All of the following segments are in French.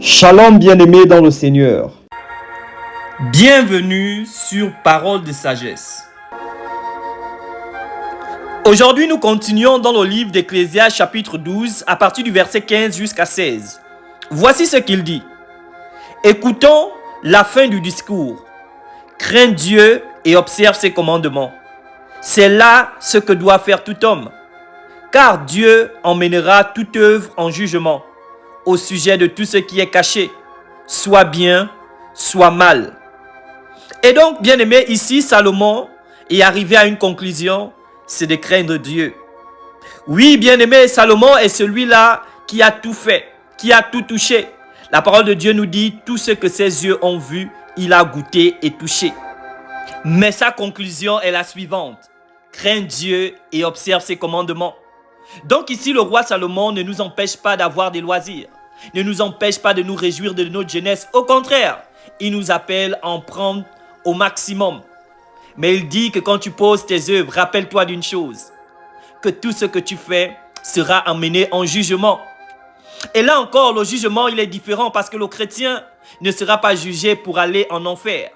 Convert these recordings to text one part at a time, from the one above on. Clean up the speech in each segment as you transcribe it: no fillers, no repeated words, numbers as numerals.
Shalom bien-aimés dans le Seigneur. Bienvenue sur Parole de sagesse. Aujourd'hui, nous continuons dans le livre d'Ecclésiaste chapitre 12 à partir du verset 15 jusqu'à 16. Voici ce qu'il dit. Écoutons la fin du discours. Crains Dieu et observe ses commandements. C'est là ce que doit faire tout homme. Car Dieu emmènera toute œuvre en jugement au sujet de tout ce qui est caché, soit bien, soit mal. Et donc, bien aimé, ici, Salomon est arrivé à une conclusion, c'est de craindre Dieu. Oui, bien aimé, Salomon est celui-là qui a tout fait, qui a tout touché. La parole de Dieu nous dit, tout ce que ses yeux ont vu, il a goûté et touché. Mais sa conclusion est la suivante. Crains Dieu et observe ses commandements. Donc ici, le roi Salomon ne nous empêche pas d'avoir des loisirs, ne nous empêche pas de nous réjouir de notre jeunesse. Au contraire, il nous appelle à en prendre au maximum. Mais il dit que quand tu poses tes œuvres, rappelle-toi d'une chose, que tout ce que tu fais sera amené en jugement. Et là encore, le jugement, il est différent parce que le chrétien ne sera pas jugé pour aller en enfer.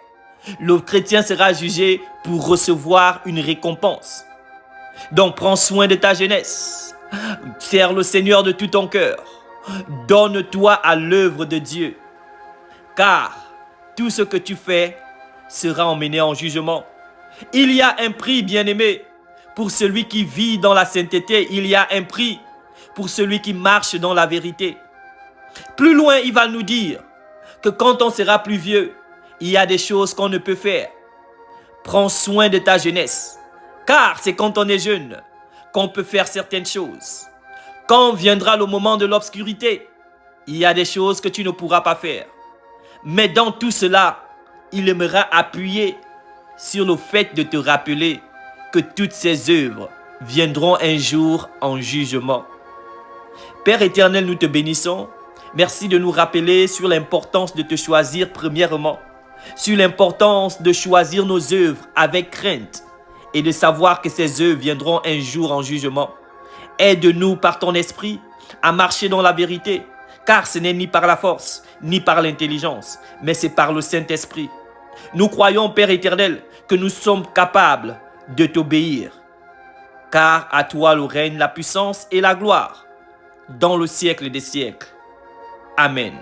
Le chrétien sera jugé pour recevoir une récompense. Donc, prends soin de ta jeunesse. Sers le Seigneur de tout ton cœur. Donne-toi à l'œuvre de Dieu. Car tout ce que tu fais sera emmené en jugement. Il y a un prix, bien-aimé, pour celui qui vit dans la sainteté. Il y a un prix pour celui qui marche dans la vérité. Plus loin, il va nous dire que quand on sera plus vieux, il y a des choses qu'on ne peut faire. Prends soin de ta jeunesse. Car c'est quand on est jeune qu'on peut faire certaines choses. Quand viendra le moment de l'obscurité, il y a des choses que tu ne pourras pas faire. Mais dans tout cela, il aimera appuyer sur le fait de te rappeler que toutes ces œuvres viendront un jour en jugement. Père éternel, nous te bénissons. Merci de nous rappeler sur l'importance de te choisir premièrement, sur l'importance de choisir nos œuvres avec crainte et de savoir que ces œuvres viendront un jour en jugement. Aide-nous par ton esprit à marcher dans la vérité, car ce n'est ni par la force, ni par l'intelligence, mais c'est par le Saint-Esprit. Nous croyons, Père éternel, que nous sommes capables de t'obéir, car à toi le règne, la puissance et la gloire, dans le siècle des siècles. Amen.